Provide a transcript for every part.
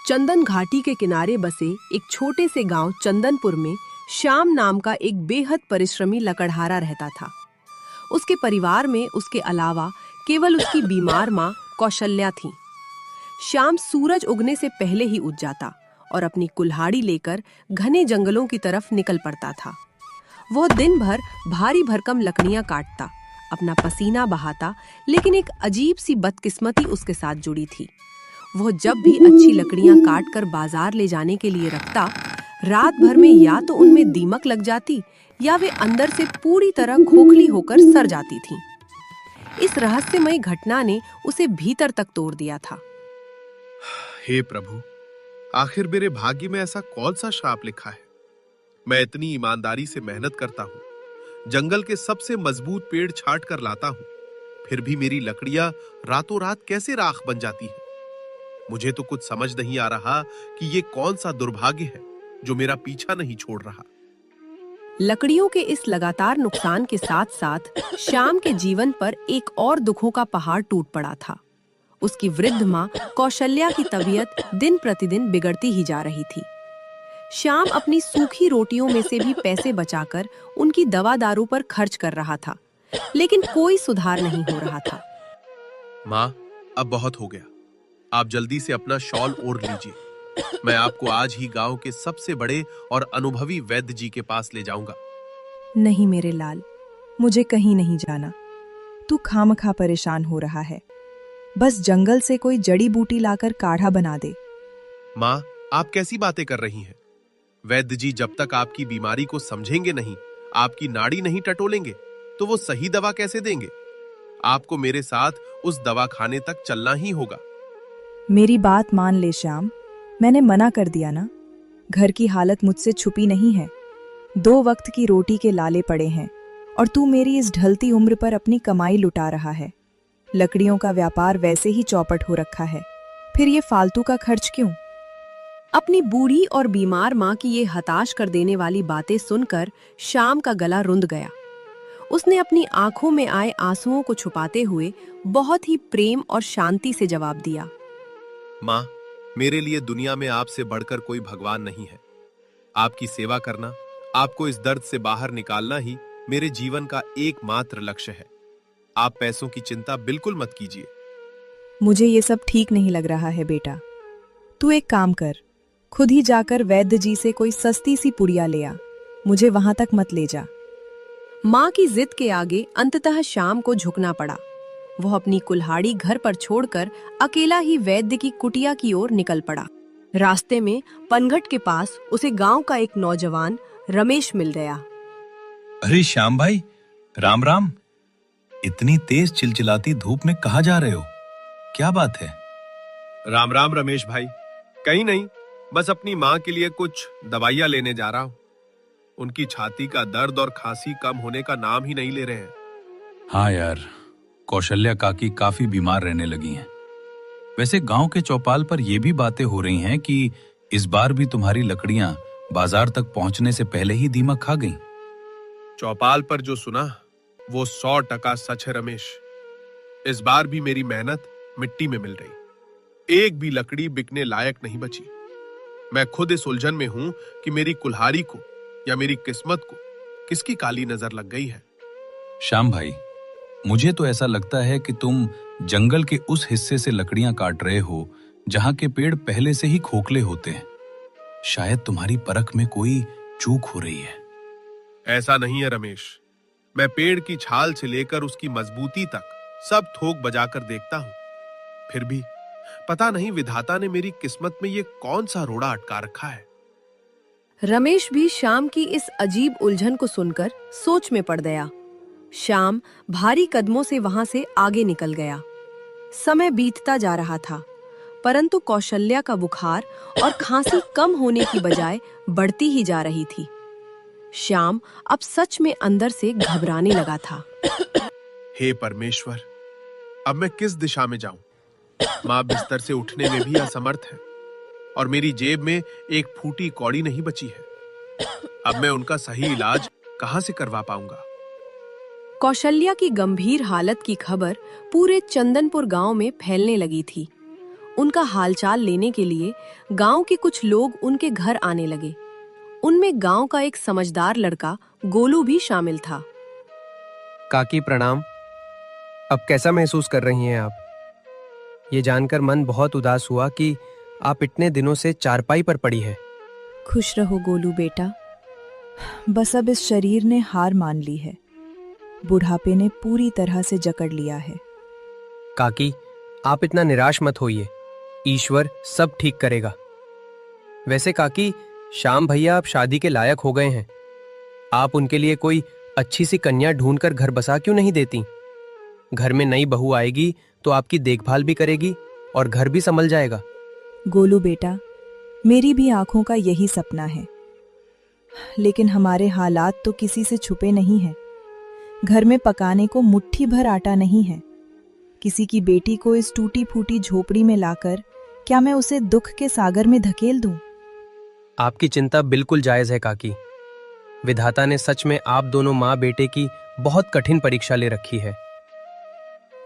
चंदन घाटी के किनारे बसे एक छोटे से गांव चंदनपुर में श्याम नाम का एक बेहद परिश्रमी लकड़हारा रहता था। उसके परिवार में उसके अलावा केवल उसकी बीमार माँ कौशल्या थी। श्याम सूरज उगने से पहले ही उठ जाता और अपनी कुल्हाड़ी लेकर घने जंगलों की तरफ निकल पड़ता था। वह दिन भर भारी भरकम लकड़ियां काटता, अपना पसीना बहाता, लेकिन एक अजीब सी बदकिस्मती उसके साथ जुड़ी थी। वह जब भी अच्छी लकड़ियां काटकर बाजार ले जाने के लिए रखता, रात भर में या तो उनमें दीमक लग जाती या वे अंदर से पूरी तरह खोखली होकर सड़ जाती थीं। इस रहस्यमयी घटना ने उसे भीतर तक तोड़ दिया था। हे प्रभु, आखिर मेरे भाग्य में ऐसा कौन सा श्राप लिखा है? मैं इतनी ईमानदारी से मेहनत करता हूँ, जंगल के सबसे मजबूत पेड़ छाट कर लाता हूँ, फिर भी मेरी लकड़ियां रातों रात कैसे राख बन जाती हैं? मुझे तो कुछ समझ नहीं आ रहा कि ये कौन सा दुर्भाग्य है जो मेरा पीछा नहीं छोड़ रहा। लकड़ियों के इस लगातार नुकसान के साथ साथ श्याम के जीवन पर एक और दुखों का पहाड़ टूट पड़ा था। उसकी वृद्ध माँ कौशल्या की तबीयत दिन प्रतिदिन बिगड़ती ही जा रही थी। श्याम अपनी सूखी रोटियों में से भी पैसे बचाकर उनकी दवा दारू पर खर्च कर रहा था, लेकिन कोई सुधार नहीं हो रहा था। माँ, अब बहुत हो गया, आप जल्दी से अपना शॉल ओढ़ लीजिए। मैं आपको आज ही गांव के सबसे बड़े और अनुभवी वैद्य जी के पास ले जाऊंगा। नहीं मेरे लाल, मुझे कहीं नहीं जाना। तू खामखा परेशान हो रहा है। बस जंगल से कोई जड़ी बूटी लाकर काढ़ा बना दे। माँ, आप कैसी बातें कर रही हैं? वैद्य जी जब तक आपकी बीमारी को समझेंगे नहीं, आपकी नाड़ी नहीं टटोलेंगे, तो वो सही दवा कैसे देंगे? आपको मेरे साथ उस दवाखाने तक चलना ही होगा। मेरी बात मान ले श्याम, मैंने मना कर दिया ना। घर की हालत मुझसे छुपी नहीं है। 2 वक्त की रोटी के लाले पड़े हैं और तू मेरी इस ढलती उम्र पर अपनी कमाई लुटा रहा है। लकड़ियों का व्यापार वैसे ही चौपट हो रखा है, फिर ये फालतू का खर्च क्यों? अपनी बूढ़ी और बीमार माँ की ये हताश कर देने वाली बातें सुनकर श्याम का गला रुंध गया। उसने अपनी आंखों में आए आंसुओं को छुपाते हुए बहुत ही प्रेम और शांति से जवाब दिया। माँ, मेरे लिए दुनिया में आपसे बढ़कर कोई भगवान नहीं है। आपकी सेवा करना, आपको इस दर्द से बाहर निकालना ही मेरे जीवन का एकमात्र लक्ष्य है। आप पैसों की चिंता बिल्कुल मत कीजिए। मुझे ये सब ठीक नहीं लग रहा है बेटा। तू एक काम कर, खुद ही जाकर वैद्य जी से कोई सस्ती सी पुड़िया ले आ। मुझे वहां तक मत ले जा। माँ की जिद के आगे अंततः श्याम को झुकना पड़ा। वह अपनी कुल्हाड़ी घर पर छोड़कर अकेला ही वैद्य की कुटिया की ओर निकल पड़ा। रास्ते में पनघट के पास उसे गांव का एक नौजवान रमेश मिल गया। अरे श्याम भाई, राम राम। इतनी तेज चिलचिलाती धूप में कहाँ जा रहे हो? क्या बात है? राम राम रमेश भाई। कहीं नहीं, बस अपनी माँ के लिए कुछ दवाइयाँ लेने जा रहा हूँ। उनकी छाती का दर्द और खांसी कम होने का नाम ही नहीं ले रहे हैं। हाँ यार, कौशल्या काकी काफी बीमार रहने लगी हैं। वैसे गांव के चौपाल पर यह भी बातें हो रही हैं कि इस बार भी तुम्हारी लकड़ियां बाजार तक पहुंचने से पहले ही दीमक खा गईं। चौपाल पर जो सुना वो 100% सच है रमेश। इस बार भी मेरी मेहनत मिट्टी में मिल रही। एक भी लकड़ी बिकने लायक नहीं बची। मैं खुद इस उलझन में हूं कि मेरी कुल्हाड़ी को या मेरी किस्मत को किसकी काली नजर लग गई है। श्याम भाई, मुझे तो ऐसा लगता है कि तुम जंगल के उस हिस्से से लकड़ियां काट रहे हो जहां के पेड़ पहले से ही खोखले होते हैं। शायद तुम्हारी परख में कोई चूक हो रही है। ऐसा नहीं है रमेश। मैं पेड़ की छाल से लेकर उसकी मजबूती तक सब थोक बजाकर देखता हूं, फिर भी पता नहीं विधाता ने मेरी किस्मत में ये कौन सा रोड़ा अटका रखा है। रमेश भी श्याम की इस अजीब उलझन को सुनकर सोच में पड़ गया। श्याम भारी कदमों से वहां से आगे निकल गया। समय बीतता जा रहा था, परंतु कौशल्या का बुखार और खांसी कम होने की बजाय बढ़ती ही जा रही थी। श्याम अब सच में अंदर से घबराने लगा था। हे परमेश्वर, अब मैं किस दिशा में जाऊं? माँ बिस्तर से उठने में भी असमर्थ है और मेरी जेब में एक फूटी कौड़ी नहीं बची है। अब मैं उनका सही इलाज कहां से करवा पाऊंगा? कौशल्या की गंभीर हालत की खबर पूरे चंदनपुर गांव में फैलने लगी थी। उनका हालचाल लेने के लिए गांव के कुछ लोग उनके घर आने लगे। उनमें गांव का एक समझदार लड़का गोलू भी शामिल था। काकी प्रणाम। अब कैसा महसूस कर रही हैं आप? ये जानकर मन बहुत उदास हुआ कि आप इतने दिनों से चारपाई पर पड़ी है। खुश रहो गोलू बेटा, बस अब इस शरीर ने हार मान ली है। बुढ़ापे ने पूरी तरह से जकड़ लिया है। काकी, आप इतना निराश मत होइए, ईश्वर सब ठीक करेगा। वैसे काकी, श्याम भैया अब शादी के लायक हो गए हैं। आप उनके लिए कोई अच्छी सी कन्या ढूंढकर घर बसा क्यों नहीं देती? घर में नई बहू आएगी तो आपकी देखभाल भी करेगी और घर भी संभल जाएगा। गोलू बेटा, मेरी भी आंखों का यही सपना है, लेकिन हमारे हालात तो किसी से छुपे नहीं हैं। घर में पकाने को मुट्ठी भर आटा नहीं है। किसी की बेटी को इस टूटी फूटी झोपड़ी में लाकर क्या मैं उसे दुख के सागर में धकेल दूं? आपकी चिंता बिल्कुल जायज है काकी। विधाता ने सच में आप दोनों माँ बेटे की बहुत कठिन परीक्षा ले रखी है।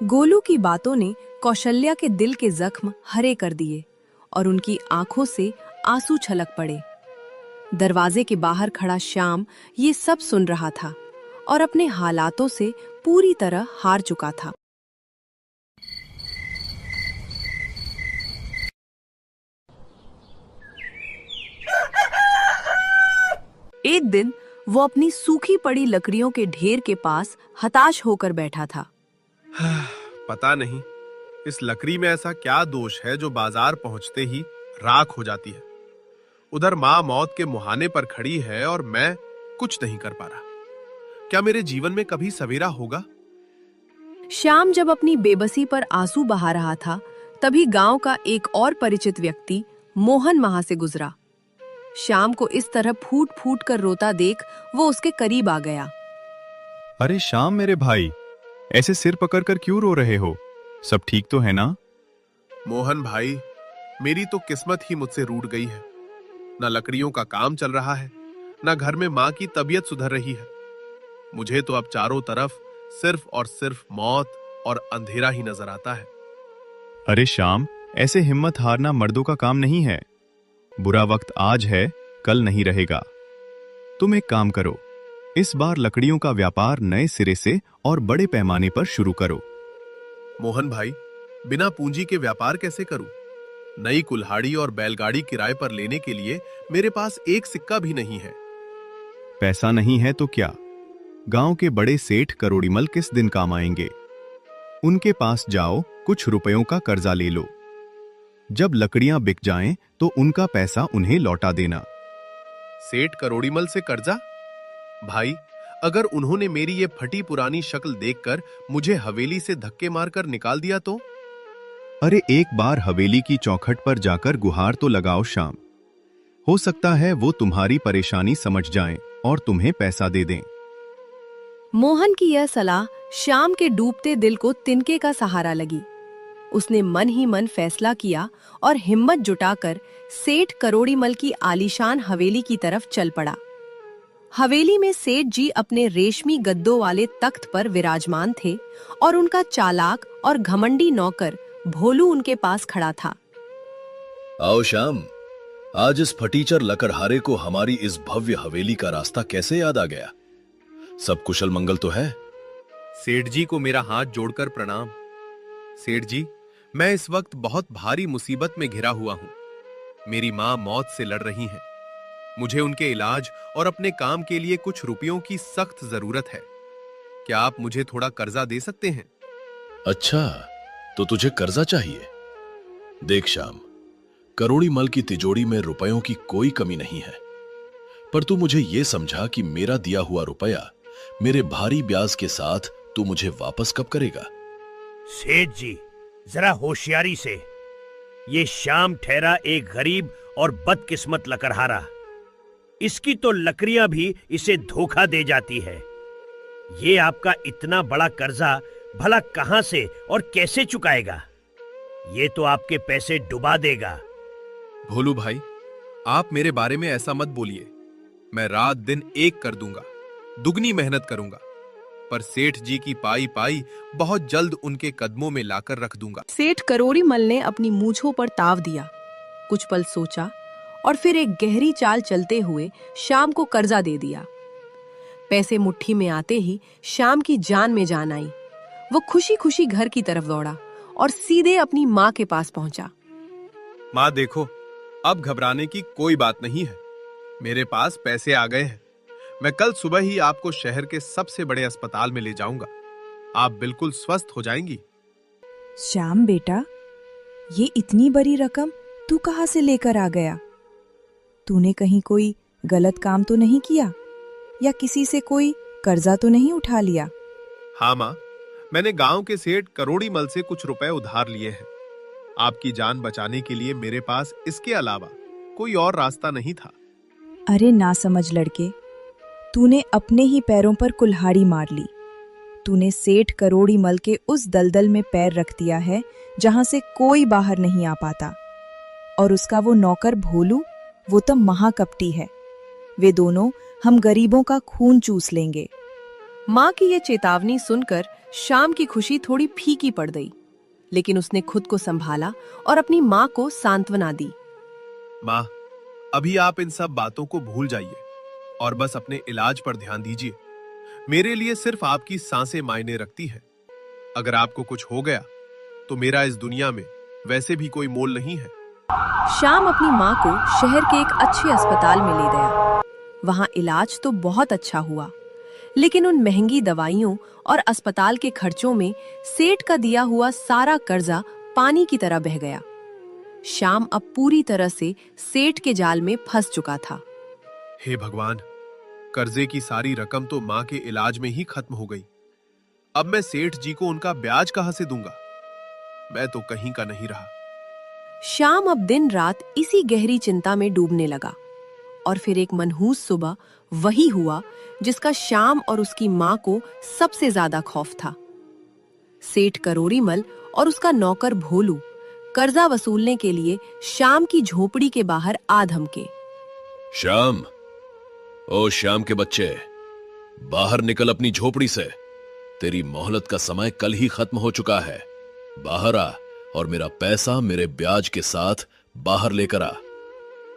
गोलू की बातों ने कौशल्या के दिल के जख्म हरे कर दिए और उनकी आंखों से आंसू छलक पड़े। दरवाजे के बाहर खड़ा श्याम ये सब सुन रहा था और अपने हालातों से पूरी तरह हार चुका था। एक दिन वो अपनी सूखी पड़ी लकड़ियों के ढेर के पास हताश होकर बैठा था। पता नहीं इस लकड़ी में ऐसा क्या दोष है जो बाजार पहुंचते ही राख हो जाती है। उधर माँ मौत के मुहाने पर खड़ी है और मैं कुछ नहीं कर पा रहा। क्या मेरे जीवन में कभी सवेरा होगा? श्याम जब अपनी बेबसी पर आंसू बहा रहा था, तभी गांव का एक और परिचित व्यक्ति मोहन वहां से गुजरा। श्याम को इस तरह फूट फूट कर रोता देख वो उसके करीब आ गया। अरे श्याम मेरे भाई, ऐसे सिर पकड़कर क्यों रो रहे हो? सब ठीक तो है ना? मोहन भाई, मेरी तो किस्मत ही मुझसे रूठ गई है। न लकड़ियों का काम चल रहा है, न घर में माँ की तबीयत सुधर रही है। मुझे तो अब चारों तरफ सिर्फ और सिर्फ मौत और अंधेरा ही नजर आता है। अरे श्याम, ऐसे हिम्मत हारना मर्दों का काम नहीं है। बुरा वक्त आज है, कल नहीं रहेगा। तुम एक काम करो, इस बार लकड़ियों का व्यापार नए सिरे से और बड़े पैमाने पर शुरू करो। मोहन भाई, बिना पूंजी के व्यापार कैसे करूं? नई कुल्हाड़ी और बैलगाड़ी किराए पर लेने के लिए मेरे पास एक सिक्का भी नहीं है। पैसा नहीं है तो क्या, गांव के बड़े सेठ करोड़ीमल किस दिन काम आएंगे। उनके पास जाओ, कुछ रुपयों का कर्जा ले लो। जब लकड़ियां बिक जाएं तो उनका पैसा उन्हें लौटा देना। सेठ करोड़ीमल से कर्जा? भाई, अगर उन्होंने मेरी ये फटी पुरानी शक्ल देखकर मुझे हवेली से धक्के मारकर निकाल दिया तो? अरे एक बार हवेली की चौखट पर जाकर गुहार तो लगाओ श्याम। हो सकता है वो तुम्हारी परेशानी समझ जाएं और तुम्हें पैसा दे दें। मोहन की यह सलाह श्याम के डूबते दिल को तिनके का सहारा लगी। उसने मन ही मन फैसला किया और हिम्मत जुटाकर सेठ करोड़ीमल की आलीशान हवेली की तरफ चल पड़ा। हवेली में सेठ जी अपने रेशमी गद्दों वाले तख्त पर विराजमान थे और उनका चालाक और घमंडी नौकर भोलू उनके पास खड़ा था। आओ श्याम, आज इस फटीचर लकड़हारे को हमारी इस भव्य हवेली का रास्ता कैसे याद आ गया? सब कुशल मंगल तो है? सेठ जी को मेरा हाथ जोड़कर प्रणाम। सेठ जी, मैं इस वक्त बहुत भारी मुसीबत में घिरा हुआ हूं। मेरी मां मौत से लड़ रही हैं। मुझे उनके इलाज और अपने काम के लिए कुछ रुपयों की सख्त जरूरत है। क्या आप मुझे थोड़ा कर्जा दे सकते हैं? अच्छा, तो तुझे कर्जा चाहिए? देख श्याम, करोड़ीमल की तिजोरी में रुपयों की कोई कमी नहीं है, पर तू मुझे यह समझा कि मेरा दिया हुआ रुपया मेरे भारी ब्याज के साथ तू मुझे वापस कब करेगा? सेठ जी, जरा होशियारी से। ये श्याम ठहरा एक गरीब और बदकिस्मत लकड़हारा। इसकी तो लकड़ियां भी इसे धोखा दे जाती है। ये आपका इतना बड़ा कर्जा भला कहां से और कैसे चुकाएगा? ये तो आपके पैसे डुबा देगा। भोलू भाई, आप मेरे बारे में ऐसा मत बोलिए। मैं रात दिन एक कर दूंगा, दुगनी मेहनत करूंगा, पर सेठ जी की पाई पाई बहुत जल्द उनके कदमों में लाकर रख दूंगा। सेठ करोड़ीमल ने अपनी मूंछों पर ताव दिया, कुछ पल सोचा और फिर एक गहरी चाल चलते हुए श्याम को कर्जा दे दिया। पैसे मुट्ठी में आते ही श्याम की जान में जान आई। वो खुशी खुशी घर की तरफ दौड़ा और सीधे अपनी माँ के पास पहुंचा। माँ देखो, अब घबराने की कोई बात नहीं है। मेरे पास पैसे आ गए हैं। मैं कल सुबह ही आपको शहर के सबसे बड़े अस्पताल में ले जाऊंगा। आप बिल्कुल स्वस्थ हो जाएंगी। श्याम बेटा, ये इतनी बड़ी रकम तू कहाँ से लेकर आ गया? तूने कहीं कोई गलत काम तो नहीं किया या किसी से कोई कर्जा तो नहीं उठा लिया? हाँ माँ, मैंने गांव के सेठ करोड़ीमल से कुछ रुपए उधार लिए हैं। आपकी जान बचाने के लिए मेरे पास इसके अलावा कोई और रास्ता नहीं था। अरे ना समझ लड़के, तूने अपने ही पैरों पर कुल्हाड़ी मार ली। तूने सेठ करोड़ीमल के उस दलदल में पैर रख दिया है जहां से कोई बाहर नहीं आ पाता। और उसका वो नौकर भोलू, वो तो महाकपटी है। वे दोनों हम गरीबों का खून चूस लेंगे। माँ की ये चेतावनी सुनकर श्याम की खुशी थोड़ी फीकी पड़ गई, लेकिन उसने खुद को संभाला और अपनी माँ को सांत्वना दी। माँ, अभी आप इन सब बातों को भूल जाइए और बस अपने इलाज पर ध्यान दीजिए। मेरे लिए सिर्फ आपकी सांसें मायने रखती हैं। अगर आपको कुछ हो गया तो मेरा इस दुनिया में वैसे भी कोई मोल नहीं है। श्याम अपनी माँ को शहर के एक अच्छे अस्पताल में ले गया। वहाँ इलाज तो बहुत अच्छा हुआ, लेकिन उन महंगी दवाइयों और अस्पताल के खर्चों में सेठ का दिया हुआ सारा कर्जा पानी की तरह बह गया। श्याम अब पूरी तरह से सेठ के जाल में फंस चुका था। हे भगवान, कर्जे की सारी रकम तो माँ के इलाज में ही खत्म हो गई। अब मैं सेठ जी को उनका ब्याज कहाँ से दूंगा? मैं तो कहीं का नहीं रहा। श्याम अब दिन रात इसी गहरी चिंता में डूबने लगा और फिर एक मनहूस सुबह वही हुआ जिसका श्याम और उसकी माँ को सबसे ज्यादा खौफ था। सेठ करोड़ीमल और उसका नौकर भोलू कर्जा वसूलने के लिए श्याम की झोपड़ी के बाहर आ धमके। श्याम, ओ श्याम के बच्चे, बाहर निकल अपनी झोपड़ी से। तेरी मोहलत का समय कल ही खत्म हो चुका है। बाहर आ और मेरा पैसा मेरे ब्याज के साथ बाहर लेकर आ।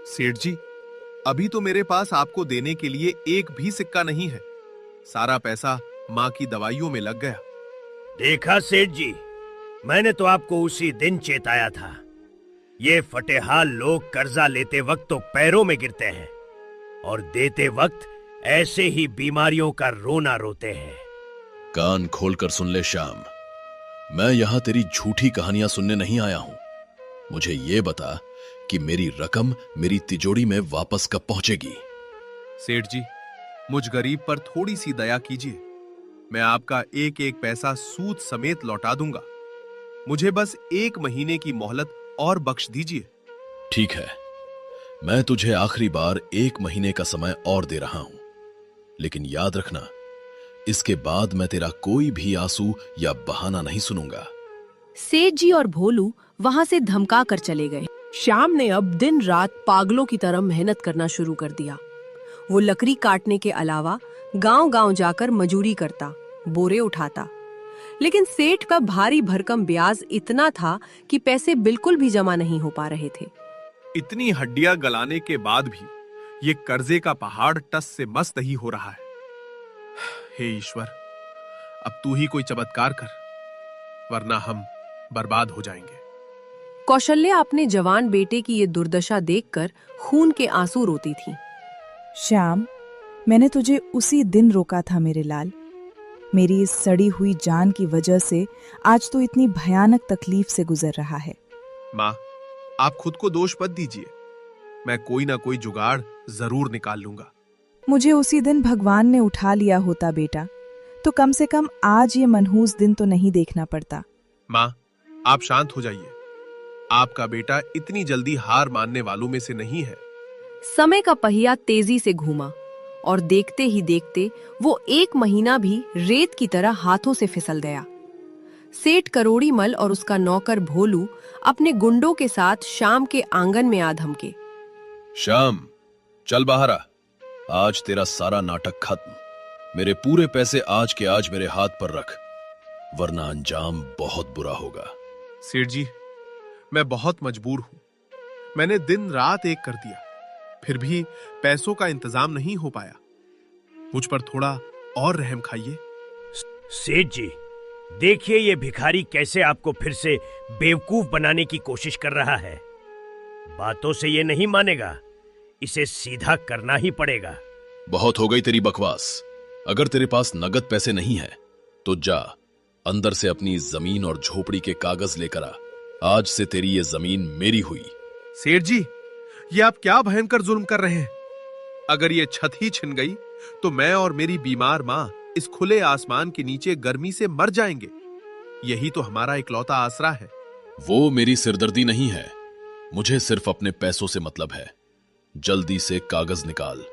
सेठ जी, अभी तो मेरे पास आपको देने के लिए एक भी सिक्का नहीं है। सारा पैसा माँ की दवाइयों में लग गया। देखा सेठ जी, मैंने तो आपको उसी दिन चेताया था। ये फटेहाल लोग कर्जा लेते वक्त तो पैरों में गिरते हैं और देते वक्त ऐसे ही बीमारियों का रोना रोते हैं। कान खोलकर सुन ले श्याम, मैं यहां तेरी झूठी कहानियां सुनने नहीं आया हूं। मुझे ये बता कि मेरी रकम मेरी तिजोरी में वापस कब पहुंचेगी? सेठ जी, मुझ गरीब पर थोड़ी सी दया कीजिए। मैं आपका एक एक पैसा सूद समेत लौटा दूंगा। मुझे बस 1 महीने की मोहलत और बख्श दीजिए। ठीक है, मैं तुझे आखिरी बार 1 महीने का समय और दे रहा हूं, लेकिन याद रखना, इसके बाद मैं तेरा कोई भी आंसू या बहाना नहीं सुनूंगा। सेठ जी और भोलू वहां से धमका कर चले गए। श्याम ने अब दिन रात पागलों की तरह मेहनत करना शुरू कर दिया। वो लकड़ी काटने के अलावा गांव-गांव जाकर मजूरी करता, बोरे उठाता, लेकिन सेठ का भारी भरकम ब्याज इतना था कि पैसे बिल्कुल भी जमा नहीं हो पा रहे थे। इतनी हड्डियां गलाने के बाद भी ये कर्जे का पहाड़ टस से मस नहीं हो रहा है। हे ईश्वर, अब तू ही कोई चमत्कार कर, वरना हम बर्बाद हो जाएंगे। कौशल्या अपने जवान बेटे की ये दुर्दशा देखकर खून के आंसू रोती थी। श्याम, मैंने तुझे उसी दिन रोका था मेरे लाल। मेरी इस सड़ी हुई जान की वजह से आज तो इतनी भयानक तकलीफ से गुजर रहा है। माँ, आप खुद को दोष मत दीजिए। मैं कोई ना कोई जुगाड़ जरूर निकाल लूंगा। मुझे उसी दिन भगवान ने उठा लिया होता बेटा, तो कम से कम आज ये मनहूस दिन तो नहीं देखना पड़ता। माँ, आप शांत हो जाइए। आपका बेटा इतनी जल्दी हार मानने वालों में से नहीं है। समय का पहिया तेजी से घूमा और देखते ही देखते वो 1 महीना भी रेत की तरह हाथों से फिसल गया। सेठ करोड़ीमल और उसका नौकर भोलू अपने गुंडों के साथ श्याम के आंगन में आ धमके। श्याम, चल बाहर आ। आज तेरा सारा नाटक खत्म। मेरे पूरे पैसे आज के आज मेरे हाथ पर रख, वरना अंजाम बहुत बुरा होगा। सेठ जी, मैं बहुत मजबूर हूं। मैंने दिन रात एक कर दिया, फिर भी पैसों का इंतजाम नहीं हो पाया। मुझ पर थोड़ा और रहम खाइए। सेठ जी, देखिए ये भिखारी कैसे आपको फिर से बेवकूफ बनाने की कोशिश कर रहा है। बातों से ये नहीं मानेगा, इसे सीधा करना ही पड़ेगा। बहुत हो गई तेरी बकवास। अगर तेरे पास नगद पैसे नहीं है तो जा अंदर से अपनी जमीन और झोपड़ी के कागज लेकर आ। आज से तेरी ये जमीन मेरी हुई। सेठ जी, ये आप क्या भयंकर जुल्म कर रहे हैं? अगर ये छत ही छिन गई तो मैं और मेरी बीमार मां इस खुले आसमान के नीचे गर्मी से मर जाएंगे। यही तो हमारा इकलौता आसरा है। वो मेरी सिरदर्दी नहीं है, मुझे सिर्फ अपने पैसों से मतलब है। जल्दी से कागज निकाल।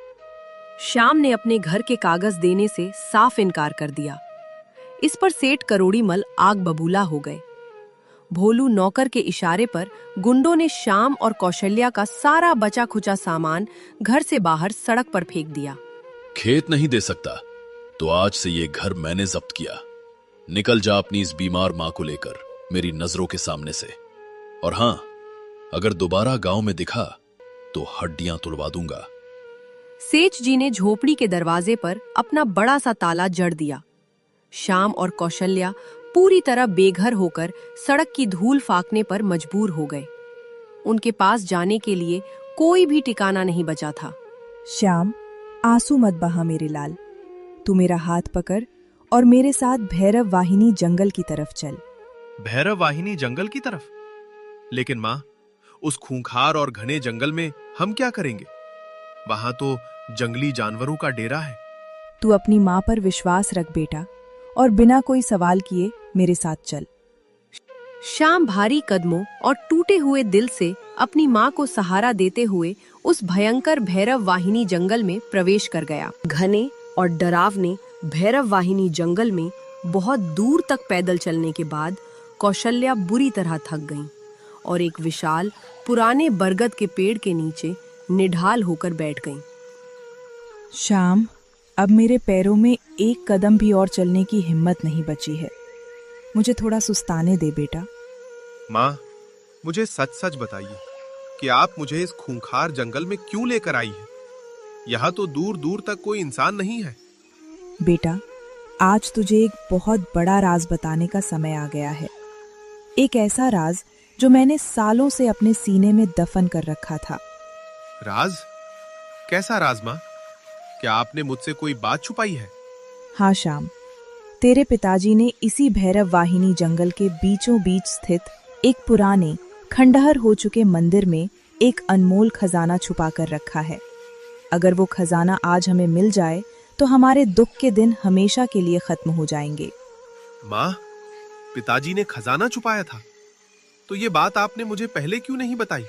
श्याम ने अपने घर के कागज देने से साफ इनकार कर दिया। इस पर सेठ करोड़ीमल आग बबूला हो गए। भोलू नौकर के इशारे पर गुंडों ने श्याम और कौशल्या का सारा बचा खुचा सामान घर से बाहर सड़क पर फेंक दिया। खेत नहीं दे सकता तो आज से ये घर मैंने जब्त किया। निकल जा अपनी इस बीमार मां को लेकर मेरी नजरों के सामने से। और हां, अगर दोबारा गांव में दिखा तो हड्डियां तुड़वा दूंगा। सेठ जी ने झोपड़ी के दरवाजे पर अपना बड़ा सा ताला जड़ दिया। श्याम और कौशल्या पूरी तरह बेघर होकर सड़क की धूल फाकने पर मजबूर हो गए। उनके पास जाने के लिए कोई भी ठिकाना नहीं बचा था। श्याम, आंसू मत बहा मेरे लाल। तू मेरा हाथ पकड़ और मेरे साथ भैरव वाहिनी जंगल की तरफ चल। भैरव वाहिनी जंगल की तरफ? लेकिन मां, उस खूंखार और घने जंगल में हम क्या करेंगे? वहां तो जंगली जानवरों का डेरा है। तू अपनी माँ पर विश्वास रख बेटा, और बिना कोई सवाल किए मेरे साथ चल। श्याम भारी कदमों और टूटे हुए दिल से अपनी माँ को सहारा देते हुए उस भयंकर भैरव वाहिनी जंगल में प्रवेश कर गया। घने और डरावने भैरव वाहिनी जंगल में बहुत दूर तक पैदल चलने के बाद कौशल्या बुरी तरह थक गईं और एक विशाल पुराने बरगद के पेड़ के नीचे निढाल होकर बैठ गईं। श्याम, अब मेरे पैरों में एक कदम भी और चलने की हिम्मत नहीं बची है। मुझे थोड़ा सुस्ताने दे बेटा। मां, मुझे सच सच बताइए कि आप मुझे इस खूंखार जंगल में क्यों लेकर आई हैं? यहाँ तो दूर दूर तक कोई इंसान नहीं है। बेटा, आज तुझे एक बहुत बड़ा राज बताने का समय आ गया है। एक ऐसा राज जो मैंने सालों से अपने सीने में दफन कर रखा था। राज? कैसा राज मां? क्या आपने मुझसे कोई बात छुपाई है? हाँ श्याम, तेरे पिताजी ने इसी भैरव वाहिनी जंगल के बीचों बीच स्थित एक पुराने खंडहर हो चुके मंदिर में एक अनमोल खजाना छुपा कर रखा है। अगर वो खजाना आज हमें मिल जाए तो हमारे दुख के दिन हमेशा के लिए खत्म हो जाएंगे। मां, पिताजी ने खजाना छुपाया था? तो ये बात आपने मुझे पहले क्यों नहीं बताई?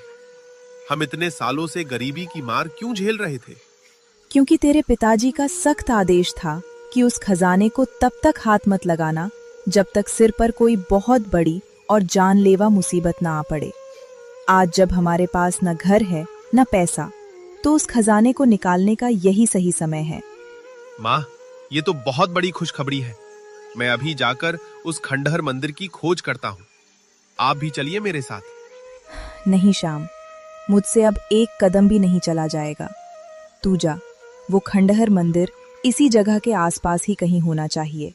हम इतने सालों से गरीबी की मार क्यों झेल रहे थे? क्योंकि तेरे पिताजी का सख्त आदेश था कि उस खजाने को तब तक हाथ मत लगाना जब तक सिर पर कोई बहुत बड़ी और जानलेवा मुसीबत ना आ पड़े। आज जब हमारे पास न घर है न पैसा, तो उस खजाने को निकालने का यही सही समय है। माँ, ये तो बहुत बड़ी खुशखबरी है। मैं अभी जाकर उस खंडहर मंदिर की खोज करता हूँ। आप भी चलिए मेरे साथ। नहीं श्याम, मुझसे अब एक कदम भी नहीं चला जाएगा। तू जा, वो खंडहर मंदिर इसी जगह के आसपास ही कहीं होना चाहिए।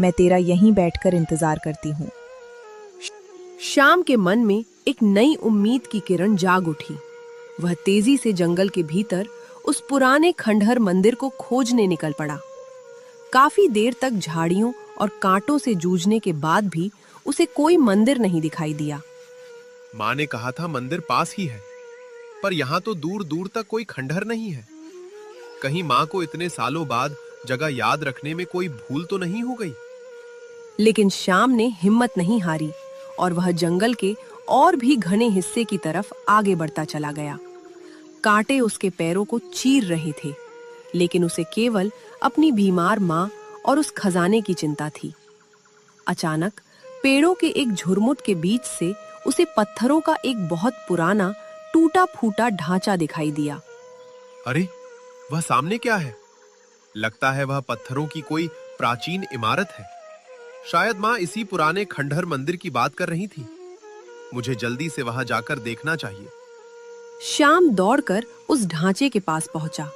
मैं तेरा यहीं बैठकर इंतजार करती हूँ। श्याम के मन में एक नई उम्मीद की किरण जाग उठी। वह तेजी से जंगल के भीतर उस पुराने खंडहर मंदिर को खोजने निकल पड़ा। काफी देर तक झाड़ियों और कांटों से जूझने के बाद भी उसे कोई मंदिर नहीं दिखाई दिया। माँ ने कहा था मंदिर पास ही है, पर यहाँ तो दूर दूर तक कोई खंडहर नहीं है। कहीं माँ को इतने सालों बाद जगह याद रखने में कोई भूल तो नहीं हो गई? लेकिन श्याम ने हिम्मत नहीं हारी और वह जंगल के और भी घने हिस्से की तरफ आगे बढ़ता चला गया। कांटे उसके पैरों को चीर रहे थे, लेकिन उसे केवल अपनी बीमार माँ और उस खजाने की चिंता थी। अचानक पेड़ों के एक झुरमुट के बीच से उसे पत्थरों का एक बहुत पुराना टूटा फूटा ढांचा दिखाई दिया। अरे, वह सामने क्या है? लगता है वह पत्थरों की कोई प्राचीन इमारत है। शायद माँ इसी पुराने खंडहर मंदिर की बात कर रही थी। मुझे जल्दी से वहां जाकर देखना चाहिए। श्याम दौड़कर उस ढांचे के पास पहुंचा।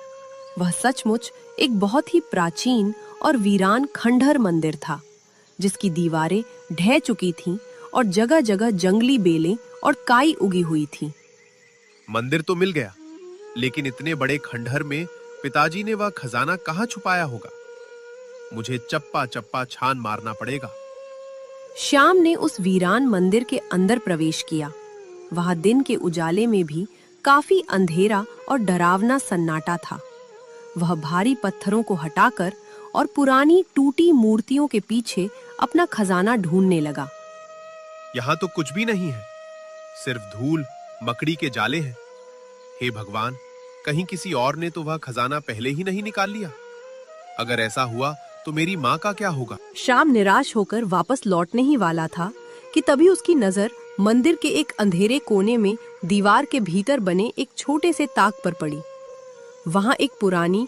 वह सचमुच एक बहुत ही प्राचीन और वीरान खंडहर मंदिर था, जिसकी दीवारें ढह चुकी थीं और जगह-जगह जंगली बेलें और काई उगी हुई थी। मंदिर तो मिल गया, लेकिन इतने बड़े खंडहर में पिताजी ने वह खजाना कहाँ छुपाया होगा? मुझे चप्पा चप्पा छान मारना पड़ेगा। श्याम ने उस वीरान मंदिर के अंदर प्रवेश किया। वहां दिन के उजाले में भी काफी अंधेरा और डरावना सन्नाटा था। वह भारी पत्थरों को हटाकर और पुरानी टूटी मूर्तियों के पीछे अपना खजाना ढूंढने लगा। यहाँ तो कुछ भी नहीं है, सिर्फ धूल, मकड़ी के जाले हैं। हे भगवान, कहीं किसी और ने तो वह खजाना पहले ही नहीं निकाल लिया। अगर ऐसा हुआ तो मेरी माँ का क्या होगा? श्याम निराश होकर वापस लौटने ही वाला था कि तभी उसकी नजर मंदिर के एक अंधेरे कोने में दीवार के भीतर बने एक छोटे से ताक पर पड़ी। वहां एक पुरानी